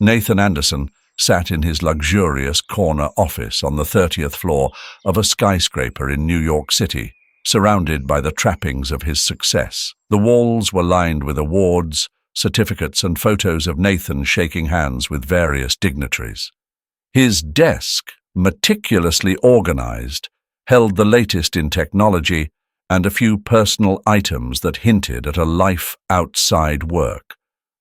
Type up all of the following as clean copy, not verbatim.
Nathan Anderson sat in his luxurious corner office on the 30th floor of a skyscraper in New York City, surrounded by the trappings of his success. The walls were lined with awards, certificates, and photos of Nathan shaking hands with various dignitaries. His desk, meticulously organized, held the latest in technology and a few personal items that hinted at a life outside work,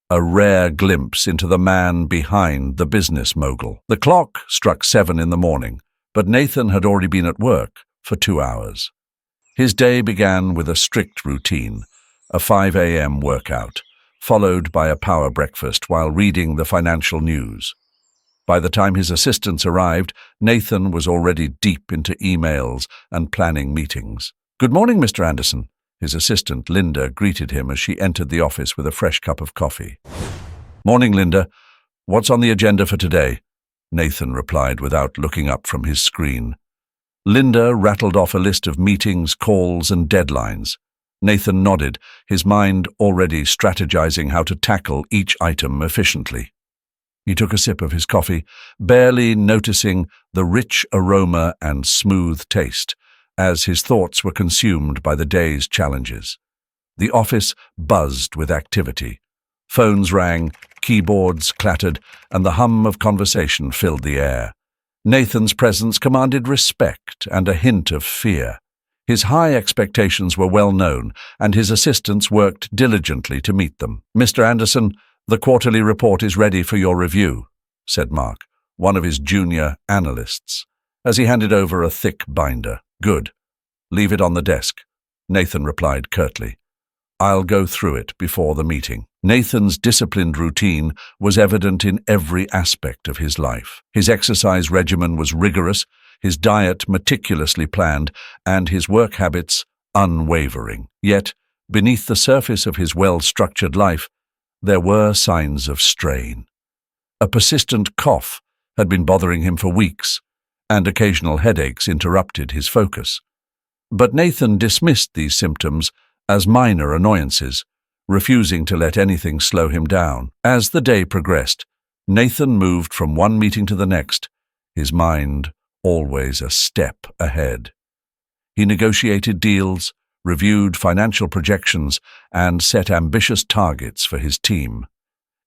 a rare glimpse into the man behind the business mogul. The clock struck 7 in the morning, but Nathan had already been at work for 2 hours. His day began with a strict routine, a 5 a.m. workout, followed by a power breakfast while reading the financial news. By the time his assistants arrived, Nathan was already deep into emails and planning meetings. "Good morning, Mr. Anderson." His assistant, Linda, greeted him as she entered the office with a fresh cup of coffee. "Morning, Linda. What's on the agenda for today?" Nathan replied without looking up from his screen. Linda rattled off a list of meetings, calls, and deadlines. Nathan nodded, his mind already strategizing how to tackle each item efficiently. He took a sip of his coffee, barely noticing the rich aroma and smooth taste, as his thoughts were consumed by the day's challenges. The office buzzed with activity. Phones rang, keyboards clattered, and the hum of conversation filled the air. Nathan's presence commanded respect and a hint of fear. His high expectations were well known, and his assistants worked diligently to meet them. "Mr. Anderson, the quarterly report is ready for your review," said Mark, one of his junior analysts, as he handed over a thick binder. "Good. Leave it on the desk," Nathan replied curtly. "I'll go through it before the meeting." Nathan's disciplined routine was evident in every aspect of his life. His exercise regimen was rigorous, his diet meticulously planned, and his work habits unwavering. Yet, beneath the surface of his well-structured life, there were signs of strain. A persistent cough had been bothering him for weeks, and occasional headaches interrupted his focus. But Nathan dismissed these symptoms as minor annoyances, refusing to let anything slow him down. As the day progressed, Nathan moved from one meeting to the next, his mind always a step ahead. He negotiated deals, reviewed financial projections, and set ambitious targets for his team.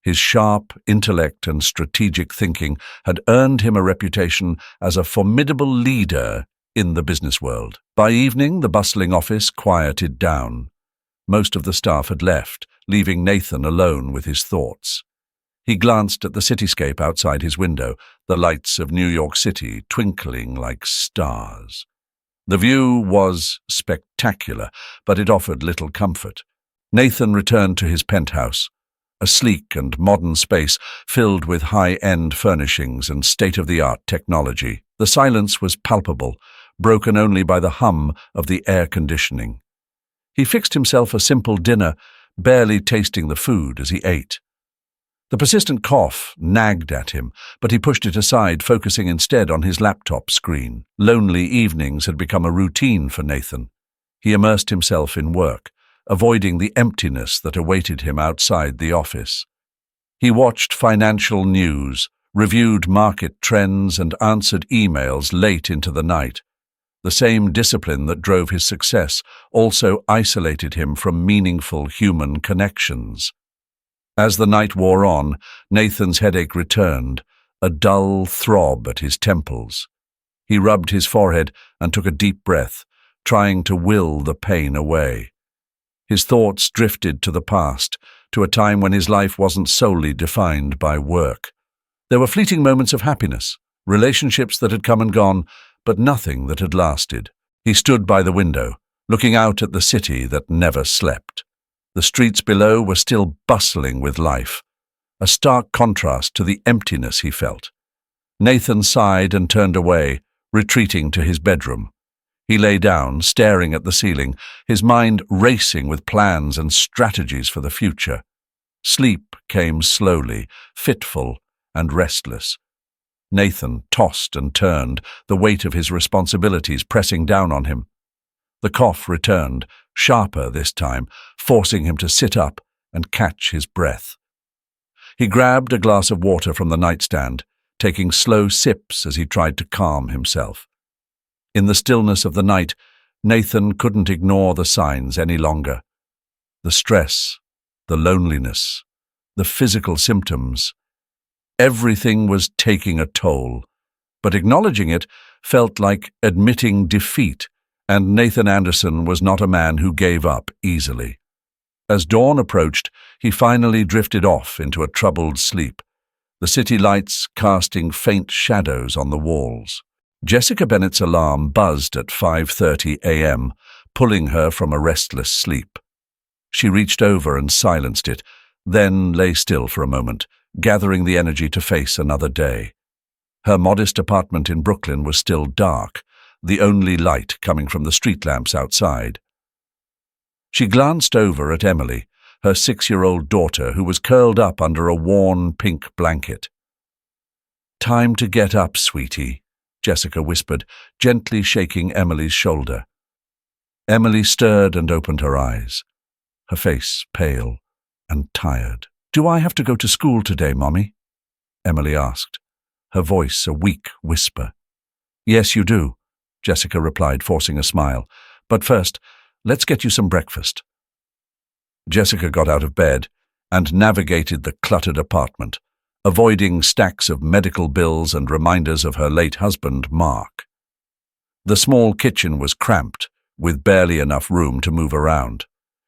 His sharp intellect and strategic thinking had earned him a reputation as a formidable leader in the business world. By evening, the bustling office quieted down. Most of the staff had left, leaving Nathan alone with his thoughts. He glanced at the cityscape outside his window, the lights of New York City twinkling like stars. The view was spectacular, but it offered little comfort. Nathan returned to his penthouse, a sleek and modern space filled with high-end furnishings and state-of-the-art technology. The silence was palpable, broken only by the hum of the air conditioning. He fixed himself a simple dinner, barely tasting the food as he ate. The persistent cough nagged at him, but he pushed it aside, focusing instead on his laptop screen. Lonely evenings had become a routine for Nathan. He immersed himself in work, avoiding the emptiness that awaited him outside the office. He watched financial news, reviewed market trends, and answered emails late into the night. The same discipline that drove his success also isolated him from meaningful human connections. As the night wore on, Nathan's headache returned, a dull throb at his temples. He rubbed his forehead and took a deep breath, trying to will the pain away. His thoughts drifted to the past, to a time when his life wasn't solely defined by work. There were fleeting moments of happiness, relationships that had come and gone, but nothing that had lasted. He stood by the window, looking out at the city that never slept. The streets below were still bustling with life, a stark contrast to the emptiness he felt. Nathan sighed and turned away, retreating to his bedroom. He lay down, staring at the ceiling, his mind racing with plans and strategies for the future. Sleep came slowly, fitful and restless. Nathan tossed and turned, the weight of his responsibilities pressing down on him. The cough returned, sharper this time, forcing him to sit up and catch his breath. He grabbed a glass of water from the nightstand, taking slow sips as he tried to calm himself. In the stillness of the night, Nathan couldn't ignore the signs any longer. The stress, the loneliness, the physical symptoms. Everything was taking a toll, but acknowledging it felt like admitting defeat, and Nathan Anderson was not a man who gave up easily. As dawn approached, he finally drifted off into a troubled sleep, the city lights casting faint shadows on the walls. Jessica Bennett's alarm buzzed at 5:30 a.m., pulling her from a restless sleep. She reached over and silenced it, then lay still for a moment, gathering the energy to face another day. Her modest apartment in Brooklyn was still dark, the only light coming from the street lamps outside. She glanced over at Emily, her 6-year-old daughter, who was curled up under a worn pink blanket. "Time to get up, sweetie," Jessica whispered, gently shaking Emily's shoulder. Emily stirred and opened her eyes, her face pale and tired. "Do I have to go to school today, Mommy?" Emily asked, her voice a weak whisper. "Yes, you do," Jessica replied, forcing a smile. "But first, let's get you some breakfast." Jessica got out of bed and navigated the cluttered apartment, avoiding stacks of medical bills and reminders of her late husband, Mark. The small kitchen was cramped, with barely enough room to move around.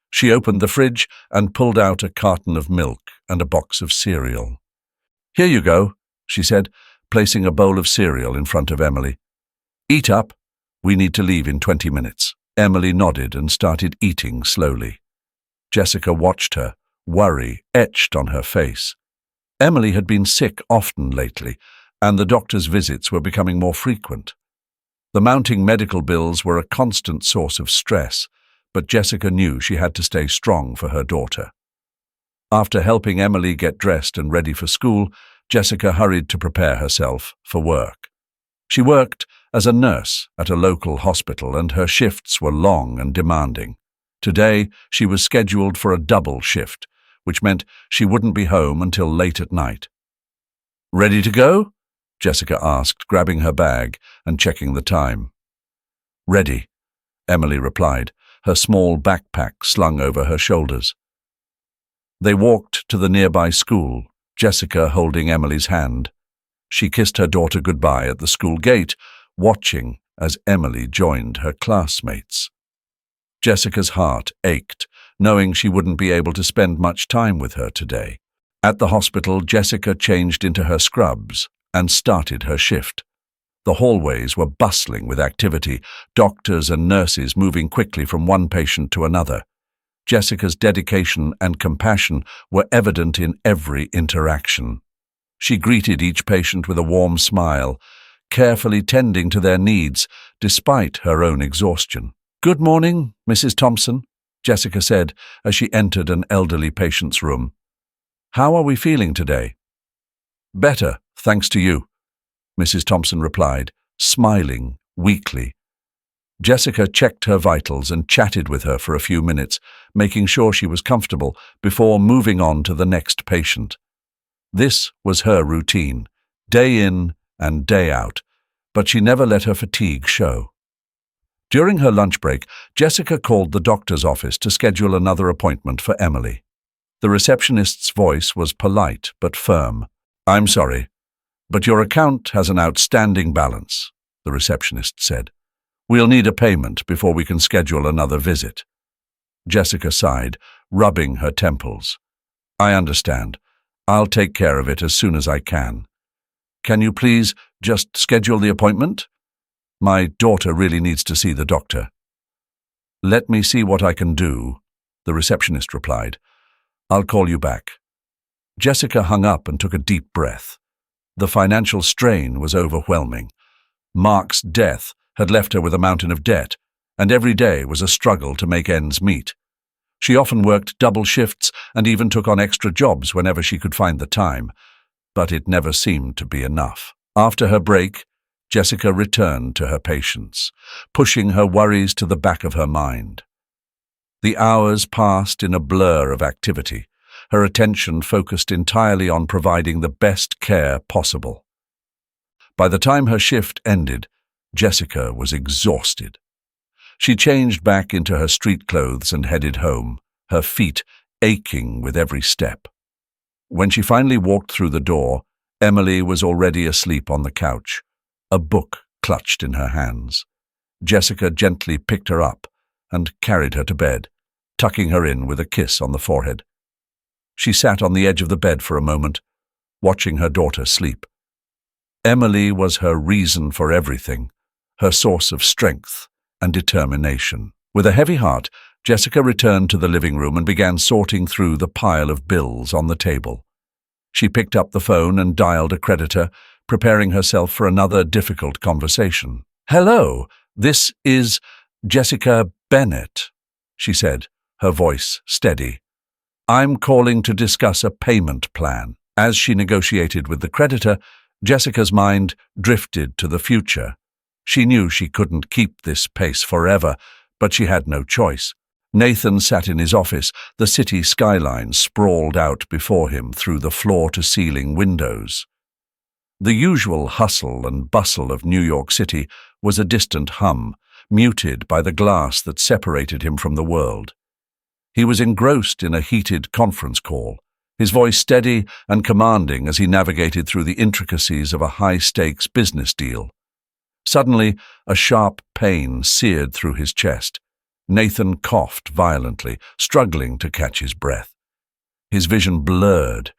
She opened the fridge and pulled out a carton of milk and a box of cereal. "Here you go," she said, placing a bowl of cereal in front of Emily. "Eat up. We need to leave in 20 minutes." Emily nodded and started eating slowly. Jessica watched her, worry etched on her face. Emily had been sick often lately, and the doctor's visits were becoming more frequent. The mounting medical bills were a constant source of stress, but Jessica knew she had to stay strong for her daughter. After helping Emily get dressed and ready for school, Jessica hurried to prepare herself for work. She worked as a nurse at a local hospital, and her shifts were long and demanding. Today, she was scheduled for a double shift, which meant she wouldn't be home until late at night. "Ready to go?" Jessica asked, grabbing her bag and checking the time. "Ready," Emily replied, her small backpack slung over her shoulders. They walked to the nearby school, Jessica holding Emily's hand. She kissed her daughter goodbye at the school gate, watching as Emily joined her classmates. Jessica's heart ached, knowing she wouldn't be able to spend much time with her today. At the hospital, Jessica changed into her scrubs and started her shift. The hallways were bustling with activity, doctors and nurses moving quickly from one patient to another. Jessica's dedication and compassion were evident in every interaction. She greeted each patient with a warm smile, carefully tending to their needs despite her own exhaustion. "Good morning, Mrs. Thompson," Jessica said as she entered an elderly patient's room. "How are we feeling today?" "Better, thanks to you," Mrs. Thompson replied, smiling weakly. Jessica checked her vitals and chatted with her for a few minutes, making sure she was comfortable before moving on to the next patient. This was her routine, day in and day out, but she never let her fatigue show. During her lunch break, Jessica called the doctor's office to schedule another appointment for Emily. The receptionist's voice was polite but firm. "I'm sorry, but your account has an outstanding balance," the receptionist said. "We'll need a payment before we can schedule another visit." Jessica sighed, rubbing her temples. "I understand. I'll take care of it as soon as I can. Can you please just schedule the appointment? My daughter really needs to see the doctor." "Let me see what I can do," the receptionist replied. "I'll call you back." Jessica hung up and took a deep breath. The financial strain was overwhelming. Mark's death had left her with a mountain of debt, and every day was a struggle to make ends meet. She often worked double shifts and even took on extra jobs whenever she could find the time, but it never seemed to be enough. After her break, Jessica returned to her patients, pushing her worries to the back of her mind. The hours passed in a blur of activity, her attention focused entirely on providing the best care possible. By the time her shift ended, Jessica was exhausted. She changed back into her street clothes and headed home, her feet aching with every step. When she finally walked through the door, Emily was already asleep on the couch, a book clutched in her hands. Jessica gently picked her up and carried her to bed, tucking her in with a kiss on the forehead. She sat on the edge of the bed for a moment, watching her daughter sleep. Emily was her reason for everything, her source of strength and determination. With a heavy heart, Jessica returned to the living room and began sorting through the pile of bills on the table. She picked up the phone and dialed a creditor, preparing herself for another difficult conversation. "Hello, this is Jessica Bennett," she said, her voice steady. "I'm calling to discuss a payment plan." As she negotiated with the creditor, Jessica's mind drifted to the future. She knew she couldn't keep this pace forever, but she had no choice. Nathan sat in his office, the city skyline sprawled out before him through the floor-to-ceiling windows. The usual hustle and bustle of New York City was a distant hum, muted by the glass that separated him from the world. He was engrossed in a heated conference call, his voice steady and commanding as he navigated through the intricacies of a high-stakes business deal. Suddenly, a sharp pain seared through his chest. Nathan coughed violently, struggling to catch his breath. His vision blurred,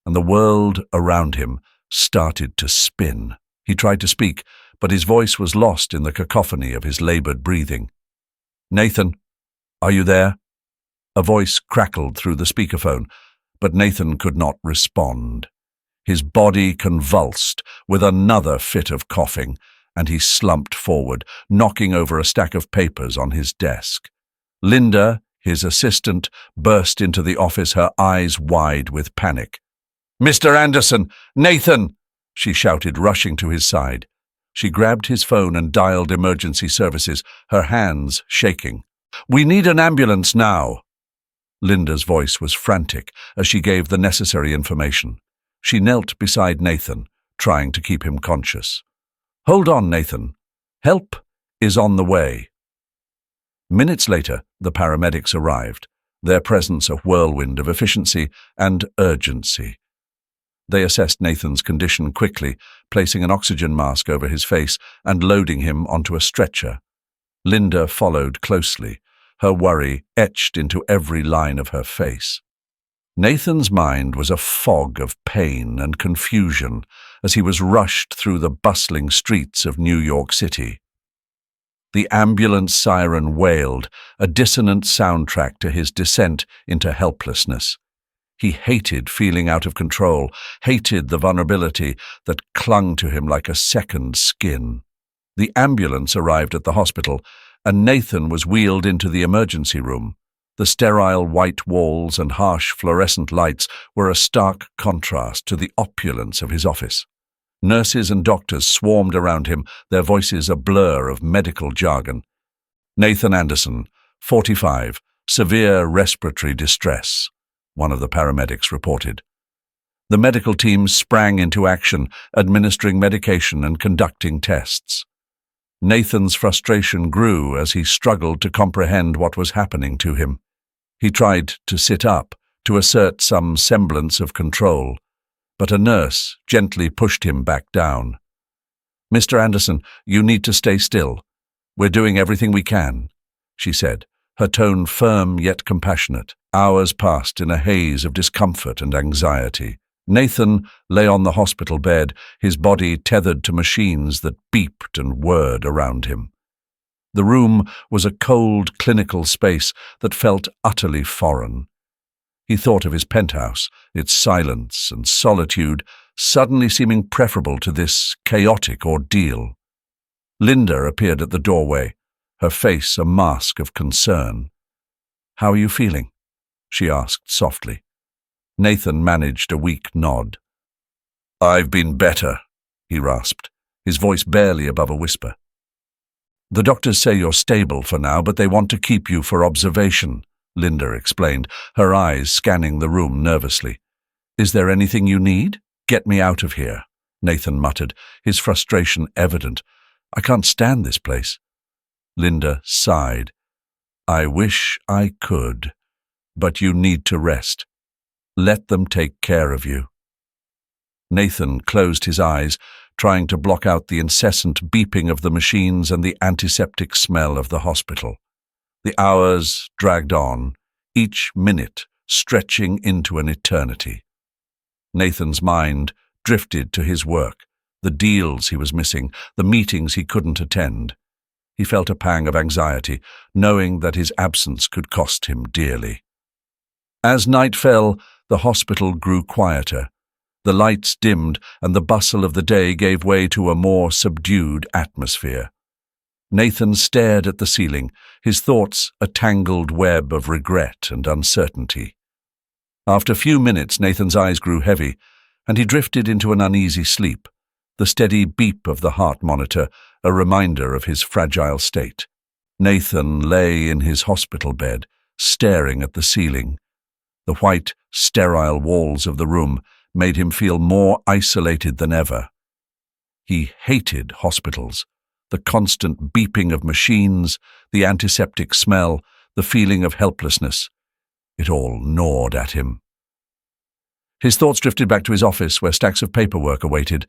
and the world around him started to spin. He tried to speak, but his voice was lost in the cacophony of his labored breathing. "Nathan, are you there?" A voice crackled through the speakerphone, but Nathan could not respond. His body convulsed with another fit of coughing, and he slumped forward, knocking over a stack of papers on his desk. Linda, his assistant, burst into the office, her eyes wide with panic. "Mr. Anderson! Nathan!" she shouted, rushing to his side. She grabbed his phone and dialed emergency services, her hands shaking. "We need an ambulance now!" Linda's voice was frantic as she gave the necessary information. She knelt beside Nathan, trying to keep him conscious. "Hold on, Nathan. Help is on the way." Minutes later, the paramedics arrived, their presence a whirlwind of efficiency and urgency. They assessed Nathan's condition quickly, placing an oxygen mask over his face and loading him onto a stretcher. Linda followed closely, her worry etched into every line of her face. Nathan's mind was a fog of pain and confusion as he was rushed through the bustling streets of New York City. The ambulance siren wailed, a dissonant soundtrack to his descent into helplessness. He hated feeling out of control, hated the vulnerability that clung to him like a second skin. The ambulance arrived at the hospital, and Nathan was wheeled into the emergency room. The sterile white walls and harsh fluorescent lights were a stark contrast to the opulence of his office. Nurses and doctors swarmed around him, their voices a blur of medical jargon. "Nathan Anderson, 45, severe respiratory distress," one of the paramedics reported. The medical team sprang into action, administering medication and conducting tests. Nathan's frustration grew as he struggled to comprehend what was happening to him. He tried to sit up, to assert some semblance of control, but a nurse gently pushed him back down. "Mr. Anderson, you need to stay still. We're doing everything we can," she said, her tone firm yet compassionate. Hours passed in a haze of discomfort and anxiety. Nathan lay on the hospital bed, his body tethered to machines that beeped and whirred around him. The room was a cold, clinical space that felt utterly foreign. He thought of his penthouse, its silence and solitude suddenly seeming preferable to this chaotic ordeal. Linda appeared at the doorway, her face a mask of concern. "How are you feeling?" she asked softly. Nathan managed a weak nod. "I've been better," he rasped, his voice barely above a whisper. "The doctors say you're stable for now, but they want to keep you for observation," Linda explained, her eyes scanning the room nervously. "Is there anything you need? Get me out of here," Nathan muttered, his frustration evident. "I can't stand this place." Linda sighed. "I wish I could, but you need to rest. Let them take care of you." Nathan closed his eyes, trying to block out the incessant beeping of the machines and the antiseptic smell of the hospital. The hours dragged on, each minute stretching into an eternity. Nathan's mind drifted to his work, the deals he was missing, the meetings he couldn't attend. He felt a pang of anxiety, knowing that his absence could cost him dearly. As night fell, the hospital grew quieter. The lights dimmed, and the bustle of the day gave way to a more subdued atmosphere. Nathan stared at the ceiling, his thoughts a tangled web of regret and uncertainty. After a few minutes, Nathan's eyes grew heavy, and he drifted into an uneasy sleep, the steady beep of the heart monitor a reminder of his fragile state. Nathan lay in his hospital bed, staring at the ceiling. The white, sterile walls of the room made him feel more isolated than ever. He hated hospitals, the constant beeping of machines, the antiseptic smell, the feeling of helplessness. It all gnawed at him. His thoughts drifted back to his office, where stacks of paperwork awaited,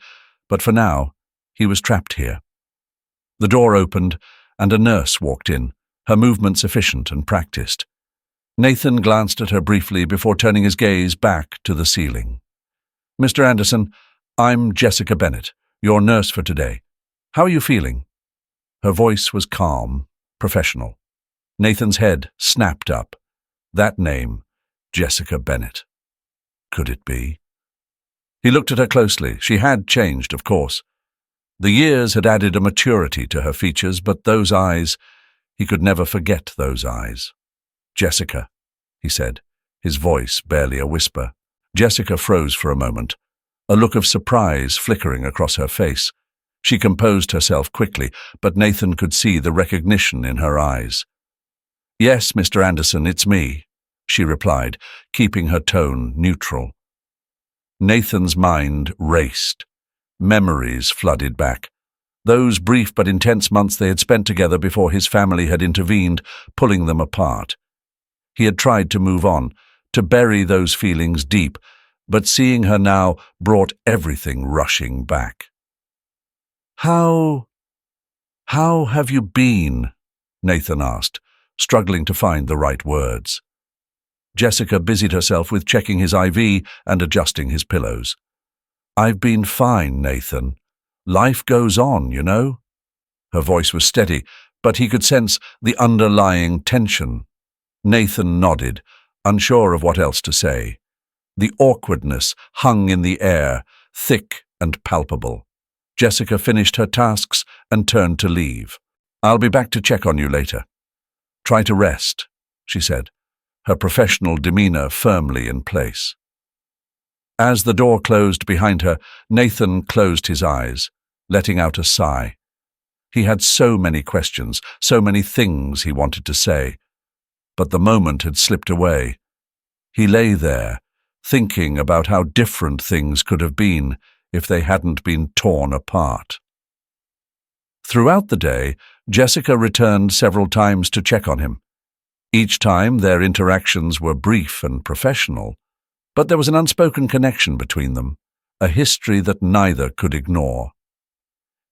but for now, he was trapped here. The door opened, and a nurse walked in, her movements efficient and practiced. Nathan glanced at her briefly before turning his gaze back to the ceiling. "Mr. Anderson, I'm Jessica Bennett, your nurse for today. How are you feeling?" Her voice was calm, professional. Nathan's head snapped up. That name, Jessica Bennett. Could it be? He looked at her closely. She had changed, of course. The years had added a maturity to her features, but those eyes, he could never forget those eyes. "Jessica," he said, his voice barely a whisper. Jessica froze for a moment, a look of surprise flickering across her face. She composed herself quickly, but Nathan could see the recognition in her eyes. "Yes, Mr. Anderson, it's me," she replied, keeping her tone neutral. Nathan's mind raced. Memories flooded back. Those brief but intense months they had spent together before his family had intervened, pulling them apart. He had tried to move on, to bury those feelings deep, but seeing her now brought everything rushing back. How have you been?" Nathan asked, struggling to find the right words. Jessica busied herself with checking his IV and adjusting his pillows. "I've been fine, Nathan. Life goes on, you know." Her voice was steady, but he could sense the underlying tension. Nathan nodded, unsure of what else to say. The awkwardness hung in the air, thick and palpable. Jessica finished her tasks and turned to leave. "I'll be back to check on you later. Try to rest," she said, her professional demeanor firmly in place. As the door closed behind her, Nathan closed his eyes, letting out a sigh. He had so many questions, so many things he wanted to say, but the moment had slipped away. He lay there, thinking about how different things could have been if they hadn't been torn apart. Throughout the day, Jessica returned several times to check on him. Each time their interactions were brief and professional, but there was an unspoken connection between them, a history that neither could ignore.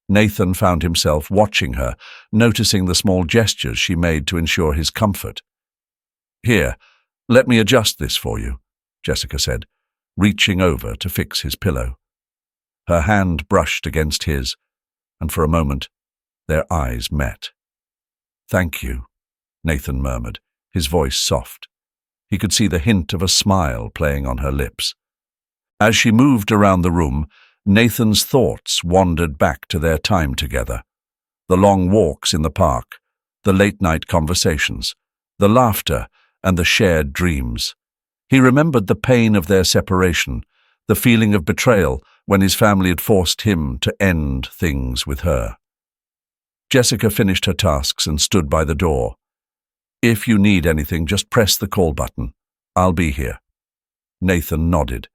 Nathan found himself watching her, noticing the small gestures she made to ensure his comfort. "Here, let me adjust this for you," Jessica said, reaching over to fix his pillow. Her hand brushed against his, and for a moment their eyes met. "Thank you," Nathan murmured, his voice soft. He could see the hint of a smile playing on her lips. As she moved around the room, Nathan's thoughts wandered back to their time together. The long walks in the park, the late-night conversations, the laughter and the shared dreams. He remembered the pain of their separation, the feeling of betrayal when his family had forced him to end things with her. Jessica finished her tasks and stood by the door. If you need anything, just press the call button. I'll be here. Nathan nodded.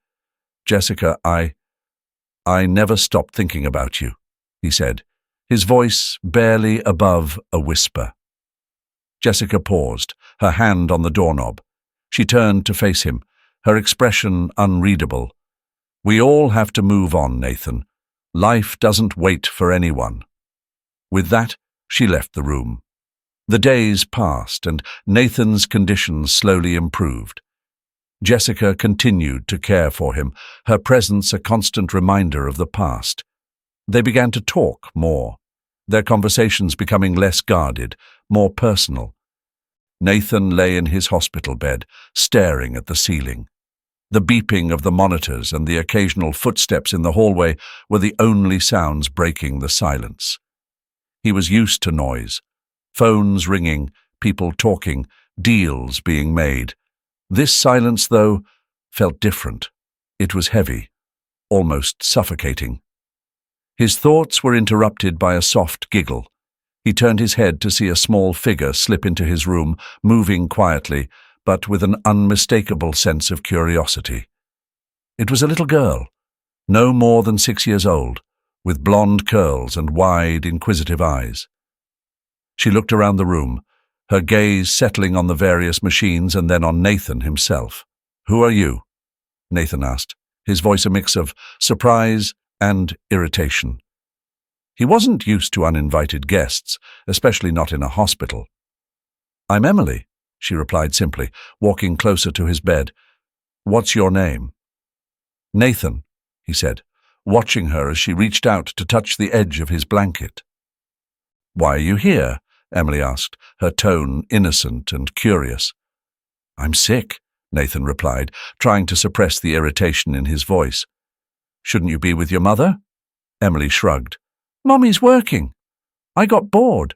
Jessica, I never stopped thinking about you, he said, his voice barely above a whisper. Jessica paused, her hand on the doorknob. She turned to face him, her expression unreadable. We all have to move on, Nathan. Life doesn't wait for anyone. With that, she left the room. The days passed, and Nathan's condition slowly improved. Jessica continued to care for him, her presence a constant reminder of the past. They began to talk more, their conversations becoming less guarded, more personal. Nathan lay in his hospital bed, staring at the ceiling. The beeping of the monitors and the occasional footsteps in the hallway were the only sounds breaking the silence. He was used to noise, phones ringing, people talking, deals being made. This silence, though, felt different. It was heavy, almost suffocating. His thoughts were interrupted by a soft giggle. He turned his head to see a small figure slip into his room, moving quietly, but with an unmistakable sense of curiosity. It was a little girl, no more than 6 years old, with blonde curls and wide, inquisitive eyes. She looked around the room, her gaze settling on the various machines and then on Nathan himself. "Who are you?" Nathan asked, his voice a mix of surprise and irritation. He wasn't used to uninvited guests, especially not in a hospital. "I'm Emily," she replied simply, walking closer to his bed. "What's your name?" "Nathan," he said, watching her as she reached out to touch the edge of his blanket. "Why are you here?" Emily asked, her tone innocent and curious. "I'm sick," Nathan replied, trying to suppress the irritation in his voice. "Shouldn't you be with your mother?" Emily shrugged. "Mommy's working. I got bored."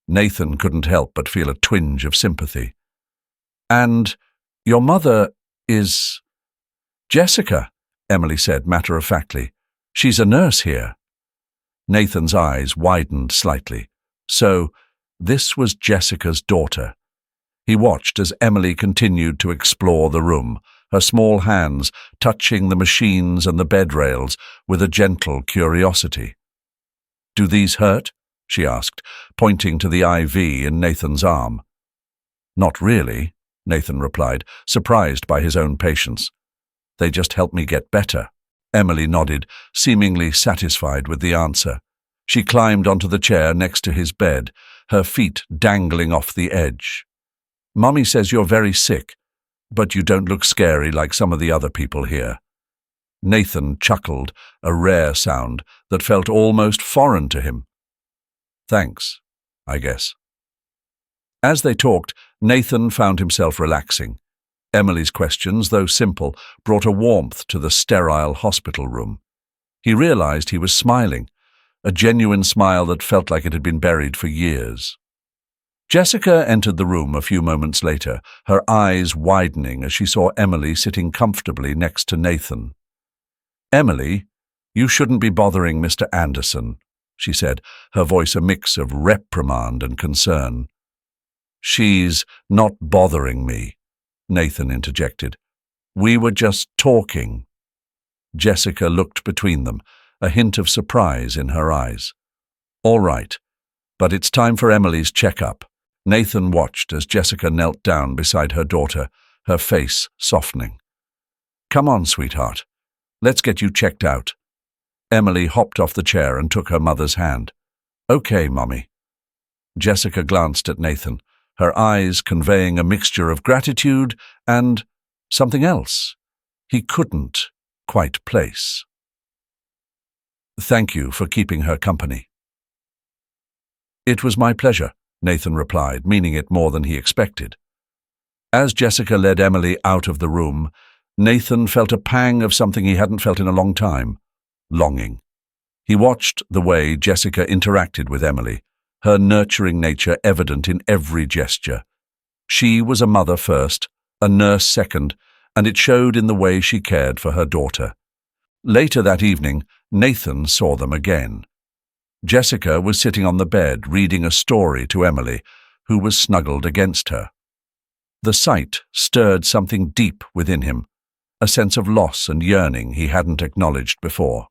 Nathan couldn't help but feel a twinge of sympathy. "And your mother is—" "Jessica," Emily said matter-of-factly. "She's a nurse here." Nathan's eyes widened slightly. So, this was Jessica's daughter. He watched as Emily continued to explore the room, her small hands touching the machines and the bed rails with a gentle curiosity. "Do these hurt?" she asked, pointing to the IV in Nathan's arm. "Not really," Nathan replied, surprised by his own patience. "They just help me get better." Emily nodded, seemingly satisfied with the answer. She climbed onto the chair next to his bed, her feet dangling off the edge. "Mommy says you're very sick, but you don't look scary like some of the other people here." Nathan chuckled, a rare sound that felt almost foreign to him. "Thanks, I guess." As they talked, Nathan found himself relaxing. Emily's questions, though simple, brought a warmth to the sterile hospital room. He realized he was smiling, a genuine smile that felt like it had been buried for years. Jessica entered the room a few moments later, her eyes widening as she saw Emily sitting comfortably next to Nathan. "Emily, you shouldn't be bothering Mr. Anderson," she said, her voice a mix of reprimand and concern. "She's not bothering me," Nathan interjected. "We were just talking." Jessica looked between them, a hint of surprise in her eyes. "All right, but it's time for Emily's checkup." Nathan watched as Jessica knelt down beside her daughter, her face softening. "Come on, sweetheart. Let's get you checked out." Emily hopped off the chair and took her mother's hand. "Okay, Mommy." Jessica glanced at Nathan, her eyes conveying a mixture of gratitude and something else he couldn't quite place. "Thank you for keeping her company." "It was my pleasure," Nathan replied, meaning it more than he expected. As Jessica led Emily out of the room, Nathan felt a pang of something he hadn't felt in a long time: longing. He watched the way Jessica interacted with Emily, her nurturing nature evident in every gesture. She was a mother first, a nurse second, and it showed in the way she cared for her daughter. Later that evening, Nathan saw them again. Jessica was sitting on the bed reading a story to Emily, who was snuggled against her. The sight stirred something deep within him, a sense of loss and yearning he hadn't acknowledged before.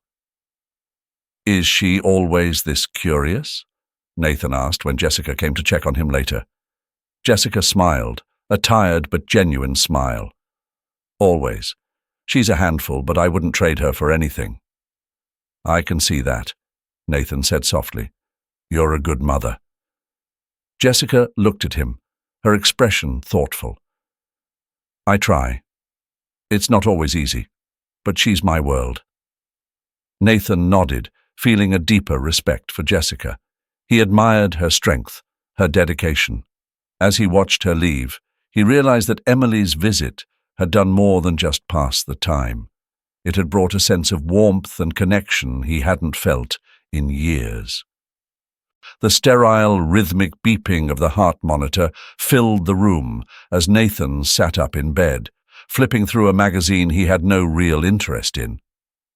"Is she always this curious?" Nathan asked when Jessica came to check on him later. Jessica smiled, a tired but genuine smile. "Always. She's a handful, but I wouldn't trade her for anything." "I can see that," Nathan said softly. "You're a good mother." Jessica looked at him, her expression thoughtful. "I try. It's not always easy, but she's my world." Nathan nodded, feeling a deeper respect for Jessica. He admired her strength, her dedication. As he watched her leave, he realized that Emily's visit had done more than just pass the time. It had brought a sense of warmth and connection he hadn't felt in years. The sterile, rhythmic beeping of the heart monitor filled the room as Nathan sat up in bed, flipping through a magazine he had no real interest in.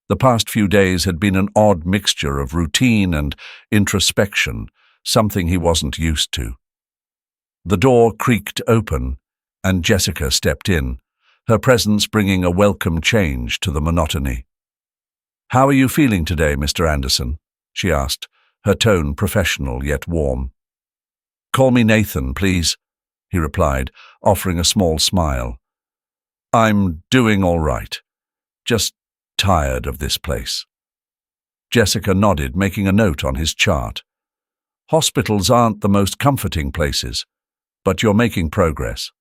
The past few days had been an odd mixture of routine and introspection, something he wasn't used to. The door creaked open, and Jessica stepped in, her presence bringing a welcome change to the monotony. "How are you feeling today, Mr. Anderson?" she asked, her tone professional yet warm. "Call me Nathan, please," he replied, offering a small smile. "I'm doing all right. Just tired of this place." Jessica nodded, making a note on his chart. "Hospitals aren't the most comforting places, but you're making progress."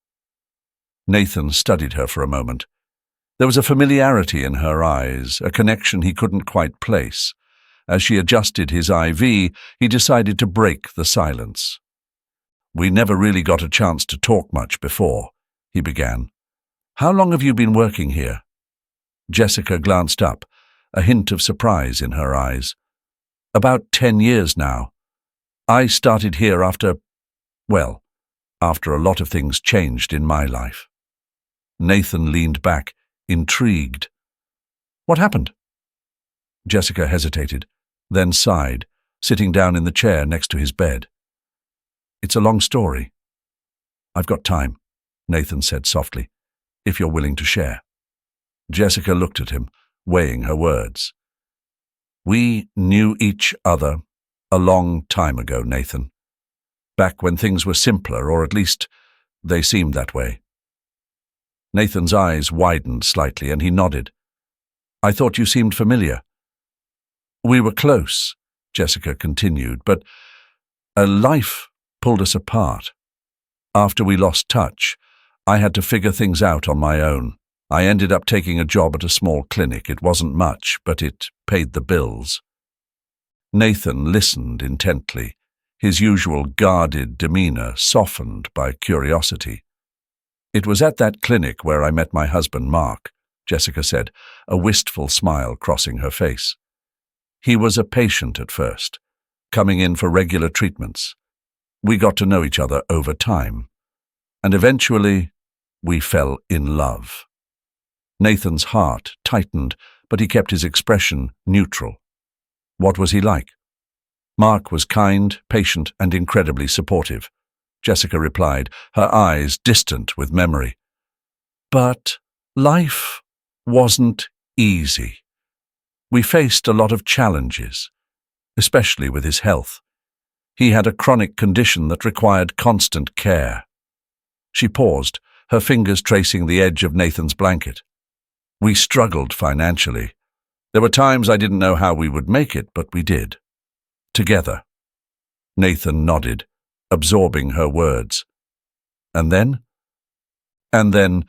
Nathan studied her for a moment. There was a familiarity in her eyes, a connection he couldn't quite place. As she adjusted his IV, he decided to break the silence. "We never really got a chance to talk much before," he began. "How long have you been working here?" Jessica glanced up, a hint of surprise in her eyes. "About 10 years now. I started here after a lot of things changed in my life." Nathan leaned back, intrigued. "What happened?" Jessica hesitated, then sighed, sitting down in the chair next to his bed. "It's a long story." "I've got time," Nathan said softly, "if you're willing to share." Jessica looked at him, weighing her words. "We knew each other a long time ago, Nathan. Back when things were simpler, or at least they seemed that way." Nathan's eyes widened slightly, and he nodded. "I thought you seemed familiar." "We were close," Jessica continued, "but life pulled us apart. After we lost touch, I had to figure things out on my own. I ended up taking a job at a small clinic. It wasn't much, but it paid the bills." Nathan listened intently, his usual guarded demeanor softened by curiosity. "It was at that clinic where I met my husband, Mark," Jessica said, a wistful smile crossing her face. "He was a patient at first, coming in for regular treatments. We got to know each other over time, and eventually we fell in love." Nathan's heart tightened, but he kept his expression neutral. "What was he like?" "Mark was kind, patient, and incredibly supportive," Jessica replied, her eyes distant with memory. "But life wasn't easy. We faced a lot of challenges, especially with his health. He had a chronic condition that required constant care." She paused, her fingers tracing the edge of Nathan's blanket. "We struggled financially. There were times I didn't know how we would make it, but we did. Together." Nathan nodded, absorbing her words. "And then?" "And then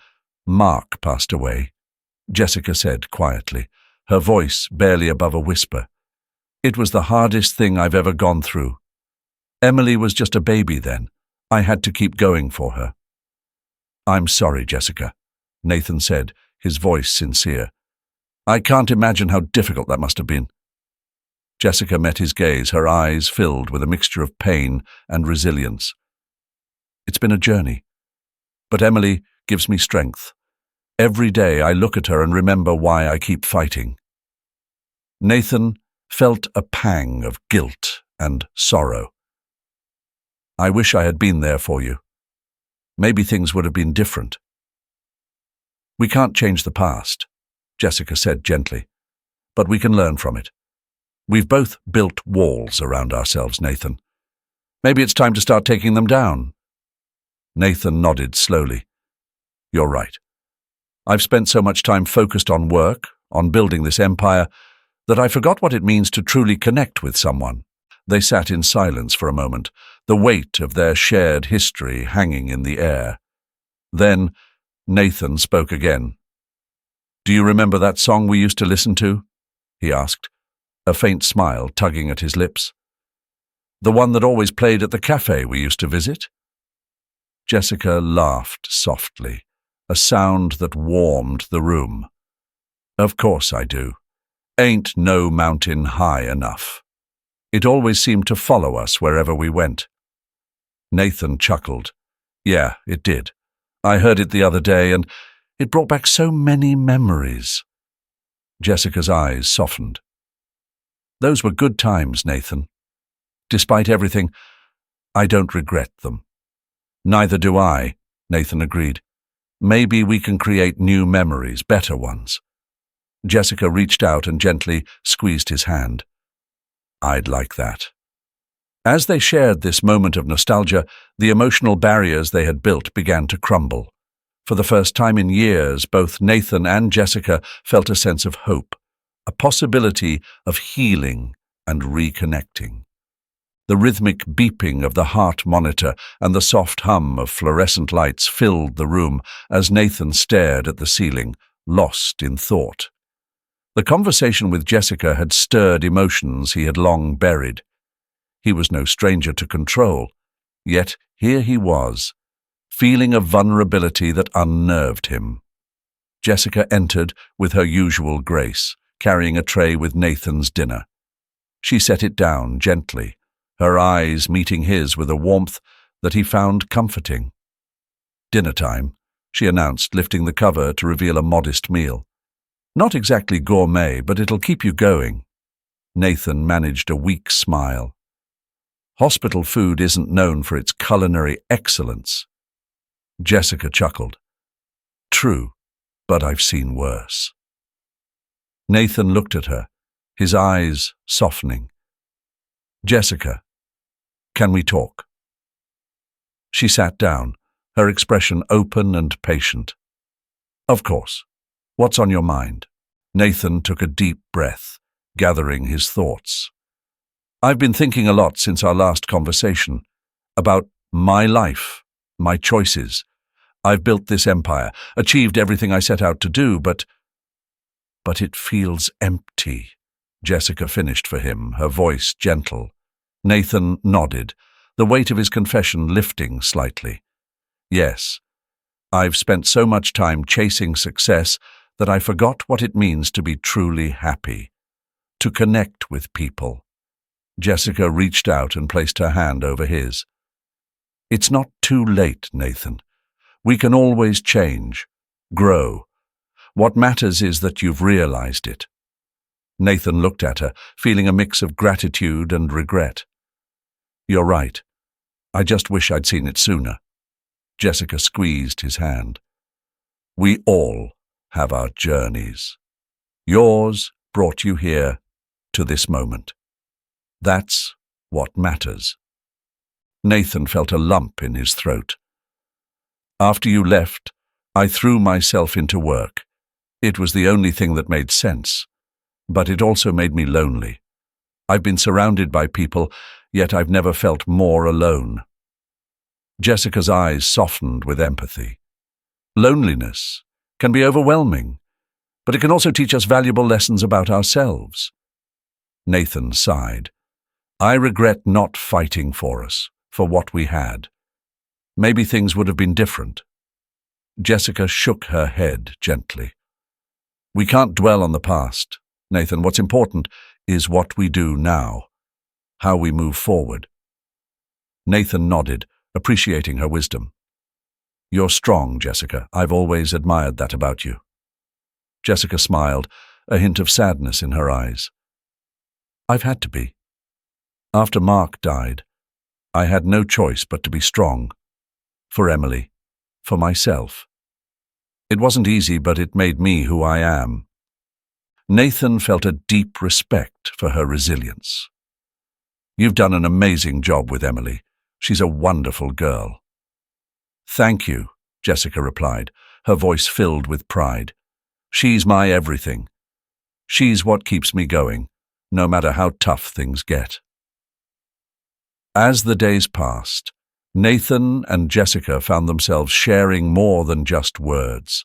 Mark passed away," Jessica said quietly, her voice barely above a whisper. "It was the hardest thing I've ever gone through. Emily was just a baby then. I had to keep going for her." "I'm sorry, Jessica," Nathan said, his voice sincere. "I can't imagine how difficult that must have been." Jessica met his gaze, her eyes filled with a mixture of pain and resilience. "It's been a journey, but Emily gives me strength. Every day I look at her and remember why I keep fighting." Nathan felt a pang of guilt and sorrow. "I wish I had been there for you." maybe things would have been different. We can't change the past, Jessica said gently, but we can learn from it. We've both built walls around ourselves, Nathan. Maybe it's time to start taking them down. Nathan nodded slowly. You're right. I've spent so much time focused on work, on building this empire, that I forgot what it means to truly connect with someone. They sat in silence for a moment, the weight of their shared history hanging in the air. Then Nathan spoke again. Do you remember that song we used to listen to? He asked, a faint smile tugging at his lips. The one that always played at the cafe we used to visit? Jessica laughed softly, a sound that warmed the room. Of course I do. Ain't no mountain high enough. It always seemed to follow us wherever we went. Nathan chuckled. Yeah, it did. I heard it the other day, and it brought back so many memories. Jessica's eyes softened. Those were good times, Nathan. Despite everything, I don't regret them. Neither do I, Nathan agreed. Maybe we can create new memories, better ones. Jessica reached out and gently squeezed his hand. I'd like that. As they shared this moment of nostalgia, the emotional barriers they had built began to crumble. For the first time in years, both Nathan and Jessica felt a sense of hope, a possibility of healing and reconnecting. The rhythmic beeping of the heart monitor and the soft hum of fluorescent lights filled the room as Nathan stared at the ceiling, lost in thought. The conversation with Jessica had stirred emotions he had long buried. He was no stranger to control, yet here he was, feeling a vulnerability that unnerved him. Jessica entered with her usual grace, carrying a tray with Nathan's dinner. She set it down gently, her eyes meeting his with a warmth that he found comforting. Dinner time, she announced, lifting the cover to reveal a modest meal. Not exactly gourmet, but it'll keep you going. Nathan managed a weak smile. Hospital food isn't known for its culinary excellence. Jessica chuckled. True, but I've seen worse. Nathan looked at her, his eyes softening. Jessica, can we talk? She sat down, her expression open and patient. Of course. What's on your mind? Nathan took a deep breath, gathering his thoughts. I've been thinking a lot since our last conversation about my life, my choices. I've built this empire, achieved everything I set out to do, but it feels empty, Jessica finished for him, her voice gentle. Nathan nodded, the weight of his confession lifting slightly. Yes, I've spent so much time chasing success that I forgot what it means to be truly happy, to connect with people. Jessica reached out and placed her hand over his. It's not too late, Nathan. We can always change, grow. What matters is that you've realized it. Nathan looked at her, feeling a mix of gratitude and regret. You're right. I just wish I'd seen it sooner. Jessica squeezed his hand. We all have our journeys. Yours brought you here to this moment. That's what matters. Nathan felt a lump in his throat. After you left, I threw myself into work. It was the only thing that made sense, but it also made me lonely. I've been surrounded by people, yet I've never felt more alone. Jessica's eyes softened with empathy. Loneliness can be overwhelming, but it can also teach us valuable lessons about ourselves. Nathan sighed. I regret not fighting for us, for what we had. Maybe things would have been different. Jessica shook her head gently. We can't dwell on the past, Nathan. What's important is what we do now, how we move forward. Nathan nodded, appreciating her wisdom. You're strong, Jessica. I've always admired that about you. Jessica smiled, a hint of sadness in her eyes. I've had to be. After Mark died, I had no choice but to be strong. For Emily, for myself. It wasn't easy, but it made me who I am. Nathan felt a deep respect for her resilience. You've done an amazing job with Emily. She's a wonderful girl. Thank you, Jessica replied, her voice filled with pride. She's my everything. She's what keeps me going, no matter how tough things get. As the days passed, Nathan and Jessica found themselves sharing more than just words.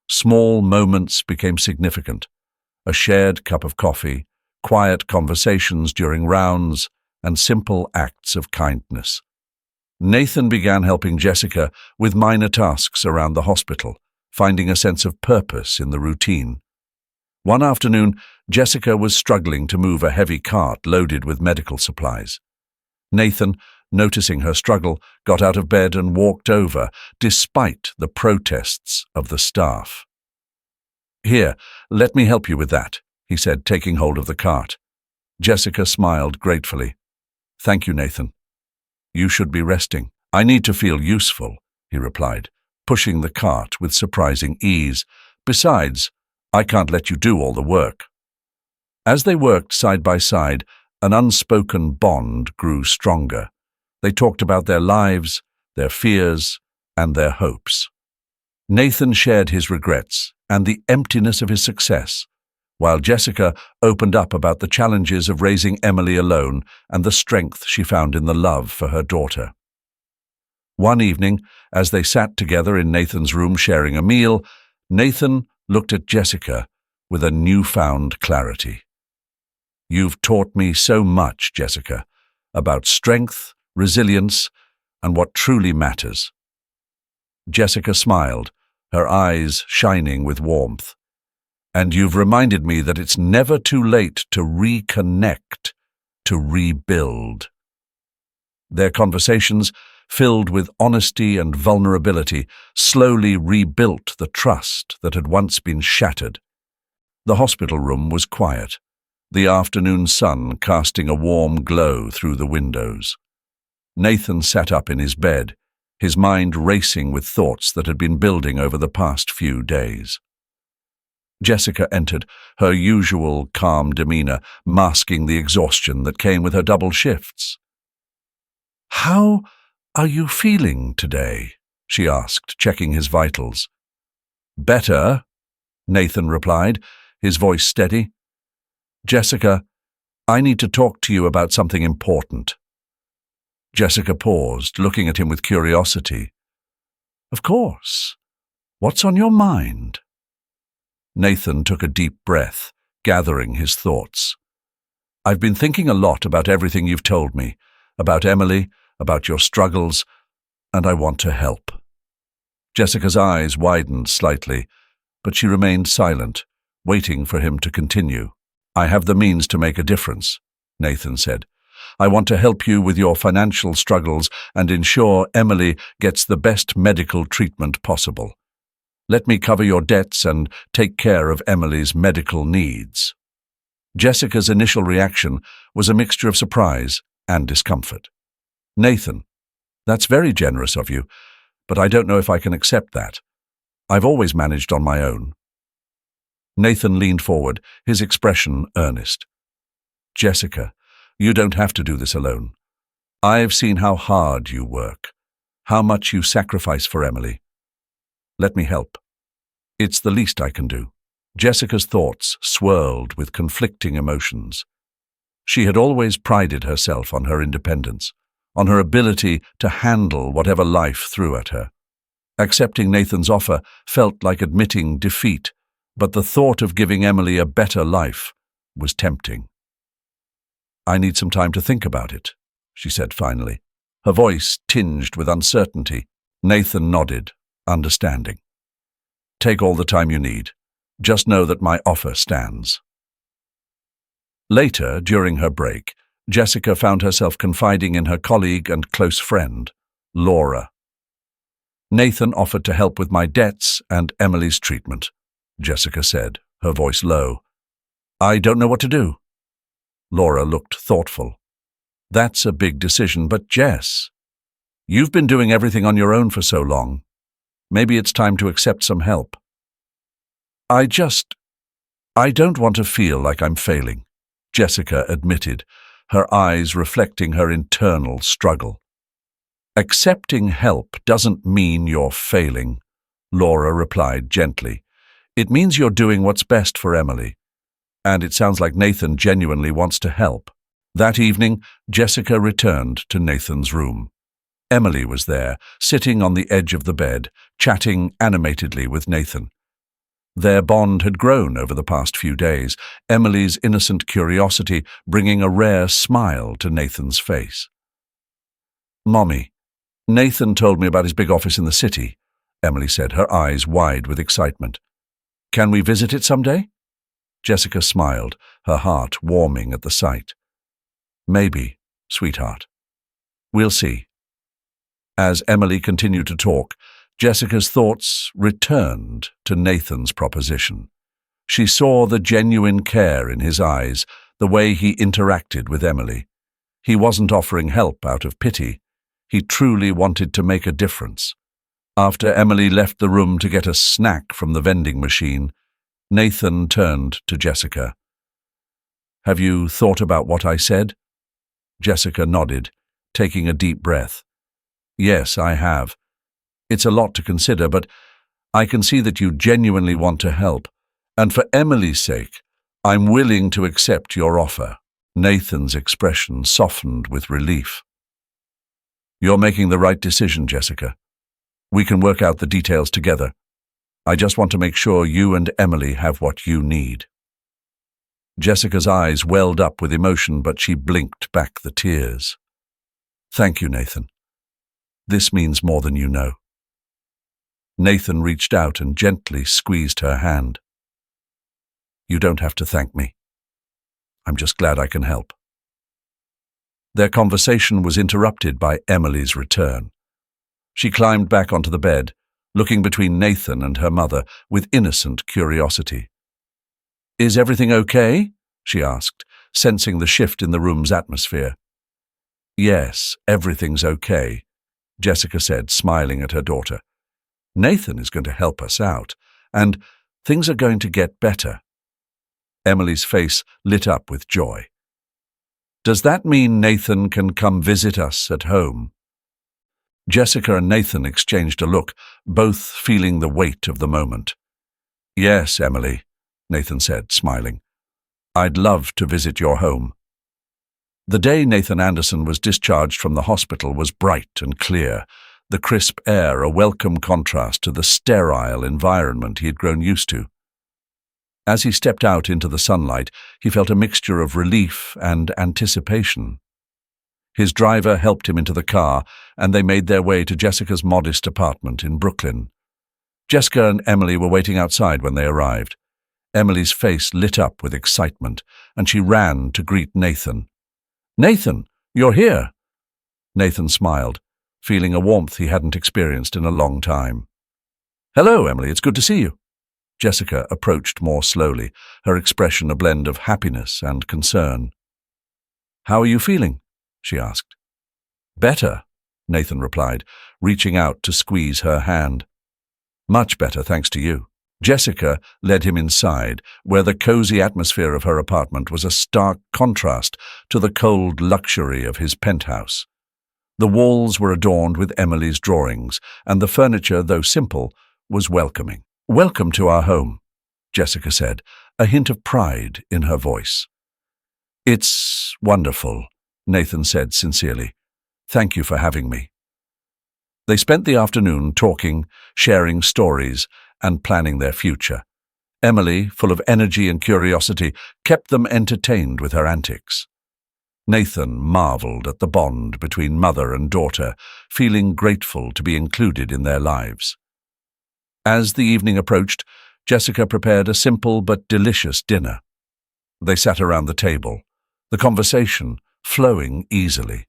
Small moments became significant. A shared cup of coffee, quiet conversations during rounds, and simple acts of kindness. Nathan began helping Jessica with minor tasks around the hospital, finding a sense of purpose in the routine. One afternoon, Jessica was struggling to move a heavy cart loaded with medical supplies. Nathan, noticing her struggle, got out of bed and walked over, despite the protests of the staff. "Here, let me help you with that," he said, taking hold of the cart. Jessica smiled gratefully. "Thank you, Nathan. You should be resting." "I need to feel useful," he replied, pushing the cart with surprising ease. "Besides, I can't let you do all the work." As they worked side by side, an unspoken bond grew stronger. They talked about their lives, their fears, and their hopes. Nathan shared his regrets and the emptiness of his success, while Jessica opened up about the challenges of raising Emily alone and the strength she found in the love for her daughter. One evening, as they sat together in Nathan's room sharing a meal, Nathan looked at Jessica with a newfound clarity. "You've taught me so much, Jessica, about strength, resilience, and what truly matters." Jessica smiled, her eyes shining with warmth. "And you've reminded me that it's never too late to reconnect, to rebuild." Their conversations, filled with honesty and vulnerability, slowly rebuilt the trust that had once been shattered. The hospital room was quiet, the afternoon sun casting a warm glow through the windows. Nathan sat up in his bed, his mind racing with thoughts that had been building over the past few days. Jessica entered, her usual calm demeanor masking the exhaustion that came with her double shifts. "How are you feeling today?" she asked, checking his vitals. "Better," Nathan replied, his voice steady. "Jessica, I need to talk to you about something important." Jessica paused, looking at him with curiosity. "Of course. What's on your mind?" Nathan took a deep breath, gathering his thoughts. "I've been thinking a lot about everything you've told me, about Emily, about your struggles, and I want to help." Jessica's eyes widened slightly, but she remained silent, waiting for him to continue. "I have the means to make a difference," Nathan said. "I want to help you with your financial struggles and ensure Emily gets the best medical treatment possible. Let me cover your debts and take care of Emily's medical needs." Jessica's initial reaction was a mixture of surprise and discomfort. "Nathan, that's very generous of you, but I don't know if I can accept that. I've always managed on my own." Nathan leaned forward, his expression earnest. "Jessica, you don't have to do this alone. I've seen how hard you work, how much you sacrifice for Emily. Let me help. It's the least I can do." Jessica's thoughts swirled with conflicting emotions. She had always prided herself on her independence, on her ability to handle whatever life threw at her. Accepting Nathan's offer felt like admitting defeat, but the thought of giving Emily a better life was tempting. "I need some time to think about it," she said finally, her voice tinged with uncertainty. Nathan nodded, understanding. "Take all the time you need. Just know that my offer stands." Later, during her break, Jessica found herself confiding in her colleague and close friend, Laura. "Nathan offered to help with my debts and Emily's treatment," Jessica said, her voice low. "I don't know what to do." Laura looked thoughtful. "That's a big decision, but Jess, you've been doing everything on your own for so long. Maybe it's time to accept some help. I don't want to feel like I'm failing, Jessica admitted, her eyes reflecting her internal struggle. Accepting help doesn't mean you're failing, Laura replied gently. It means you're doing what's best for Emily. And it sounds like Nathan genuinely wants to help. That evening, Jessica returned to Nathan's room. Emily was there, sitting on the edge of the bed, chatting animatedly with Nathan. Their bond had grown over the past few days, Emily's innocent curiosity bringing a rare smile to Nathan's face. "Mommy, Nathan told me about his big office in the city," Emily said, her eyes wide with excitement. "Can we visit it someday?" Jessica smiled, her heart warming at the sight. "Maybe, sweetheart. We'll see." As Emily continued to talk, Jessica's thoughts returned to Nathan's proposition. She saw the genuine care in his eyes, the way he interacted with Emily. He wasn't offering help out of pity. He truly wanted to make a difference. After Emily left the room to get a snack from the vending machine, Nathan turned to Jessica. "Have you thought about what I said?" Jessica nodded, taking a deep breath. "Yes, I have. It's a lot to consider, but I can see that you genuinely want to help. And for Emily's sake, I'm willing to accept your offer." Nathan's expression softened with relief. "You're making the right decision, Jessica. We can work out the details together. I just want to make sure you and Emily have what you need." Jessica's eyes welled up with emotion, but she blinked back the tears. "Thank you, Nathan. This means more than you know." Nathan reached out and gently squeezed her hand. "You don't have to thank me. I'm just glad I can help." Their conversation was interrupted by Emily's return. She climbed back onto the bed, looking between Nathan and her mother with innocent curiosity. "Is everything okay?" she asked, sensing the shift in the room's atmosphere. "Yes, everything's okay," Jessica said, smiling at her daughter. "Nathan is going to help us out, and things are going to get better." Emily's face lit up with joy. "Does that mean Nathan can come visit us at home?" Jessica and Nathan exchanged a look, both feeling the weight of the moment. "Yes, Emily," Nathan said, smiling. "I'd love to visit your home." The day Nathan Anderson was discharged from the hospital was bright and clear, the crisp air a welcome contrast to the sterile environment he had grown used to. As he stepped out into the sunlight, he felt a mixture of relief and anticipation. His driver helped him into the car, and they made their way to Jessica's modest apartment in Brooklyn. Jessica and Emily were waiting outside when they arrived. Emily's face lit up with excitement, and she ran to greet Nathan. "Nathan, you're here!" Nathan smiled, feeling a warmth he hadn't experienced in a long time. "Hello, Emily, it's good to see you." Jessica approached more slowly, her expression a blend of happiness and concern. "How are you feeling?" she asked. "Better," Nathan replied, reaching out to squeeze her hand. "Much better, thanks to you." Jessica led him inside, where the cozy atmosphere of her apartment was a stark contrast to the cold luxury of his penthouse. The walls were adorned with Emily's drawings, and the furniture, though simple, was welcoming. "Welcome to our home," Jessica said, a hint of pride in her voice. "It's wonderful," Nathan said sincerely. "Thank you for having me." They spent the afternoon talking, sharing stories, and planning their future. Emily, full of energy and curiosity, kept them entertained with her antics. Nathan marveled at the bond between mother and daughter, feeling grateful to be included in their lives. As the evening approached, Jessica prepared a simple but delicious dinner. They sat around the table, the conversation flowing easily.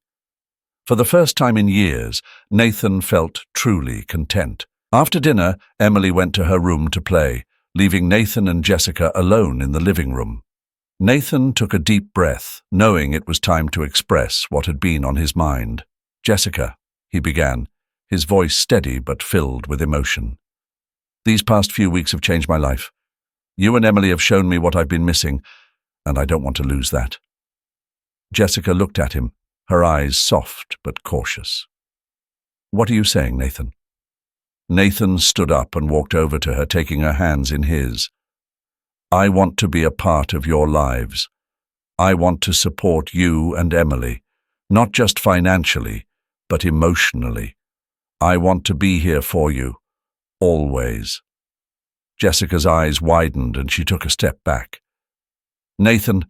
For the first time in years, Nathan felt truly content. After dinner, Emily went to her room to play, leaving Nathan and Jessica alone in the living room. Nathan took a deep breath, knowing it was time to express what had been on his mind. "Jessica," he began, his voice steady but filled with emotion. "These past few weeks have changed my life. You and Emily have shown me what I've been missing, and I don't want to lose that." Jessica looked at him, her eyes soft but cautious. "What are you saying, Nathan?" Nathan stood up and walked over to her, taking her hands in his. "I want to be a part of your lives. I want to support you and Emily, not just financially, but emotionally. I want to be here for you, always." Jessica's eyes widened and she took a step back. "Nathan,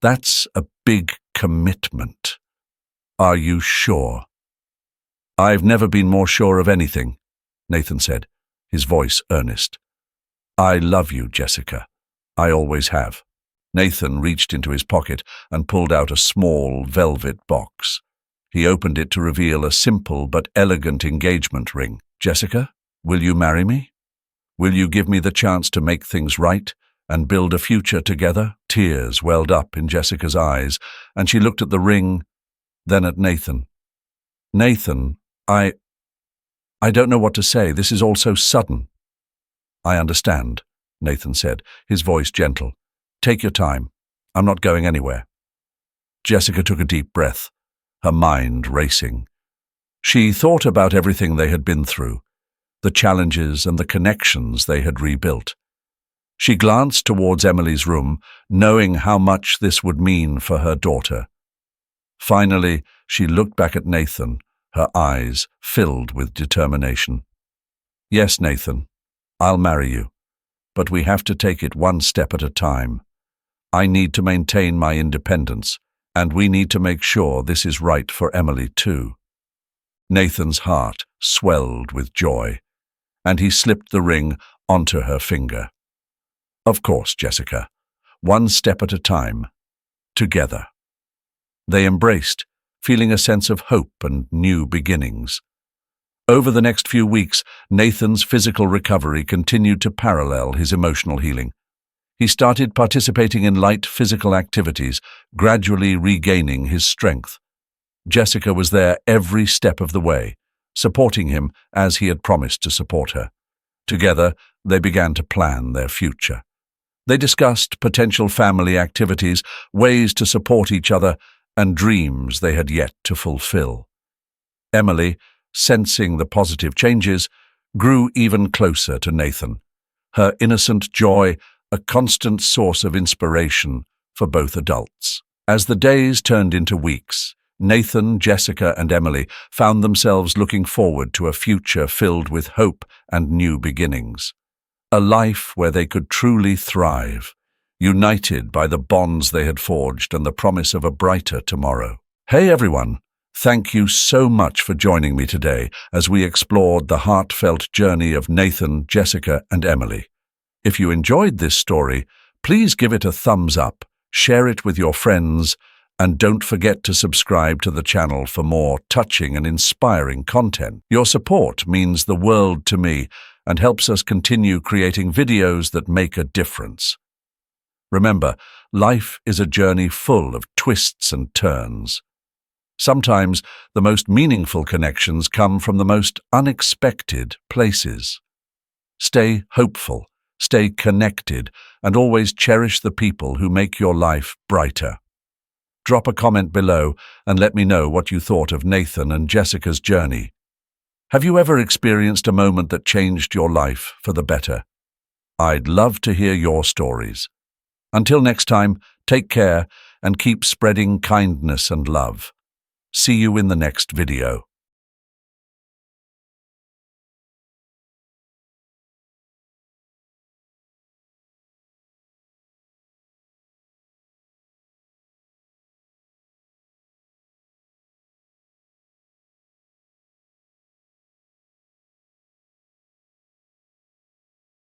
that's a big commitment. Are you sure?" "I've never been more sure of anything," Nathan said, his voice earnest. "I love you, Jessica. I always have." Nathan reached into his pocket and pulled out a small velvet box. He opened it to reveal a simple but elegant engagement ring. "Jessica, will you marry me? Will you give me the chance to make things right and build a future together?" Tears welled up in Jessica's eyes, and she looked at the ring, then at Nathan. "Nathan, I don't know what to say. This is all so sudden." "I understand," Nathan said, his voice gentle. "Take your time. I'm not going anywhere." Jessica took a deep breath, her mind racing. She thought about everything they had been through, the challenges and the connections they had rebuilt. She glanced towards Emily's room, knowing how much this would mean for her daughter. Finally, she looked back at Nathan, her eyes filled with determination. "Yes, Nathan, I'll marry you, but we have to take it one step at a time. I need to maintain my independence, and we need to make sure this is right for Emily too." Nathan's heart swelled with joy, and he slipped the ring onto her finger. "Of course, Jessica, one step at a time, together." They embraced, feeling a sense of hope and new beginnings. Over the next few weeks, Nathan's physical recovery continued to parallel his emotional healing. He started participating in light physical activities, gradually regaining his strength. Jessica was there every step of the way, supporting him as he had promised to support her. Together, they began to plan their future. They discussed potential family activities, ways to support each other, and dreams they had yet to fulfill. Emily, sensing the positive changes, grew even closer to Nathan, her innocent joy a constant source of inspiration for both adults. As the days turned into weeks, Nathan, Jessica, and Emily found themselves looking forward to a future filled with hope and new beginnings. A life where they could truly thrive, united by the bonds they had forged and the promise of a brighter tomorrow. Hey everyone! Thank you so much for joining me today as we explored the heartfelt journey of Nathan, Jessica, and Emily. If you enjoyed this story, please give it a thumbs up, share it with your friends, and don't forget to subscribe to the channel for more touching and inspiring content. Your support means the world to me and helps us continue creating videos that make a difference. Remember, life is a journey full of twists and turns. Sometimes the most meaningful connections come from the most unexpected places. Stay hopeful, stay connected, and always cherish the people who make your life brighter. Drop a comment below and let me know what you thought of Nathan and Jessica's journey. Have you ever experienced a moment that changed your life for the better? I'd love to hear your stories. Until next time, take care and keep spreading kindness and love. See you in the next video.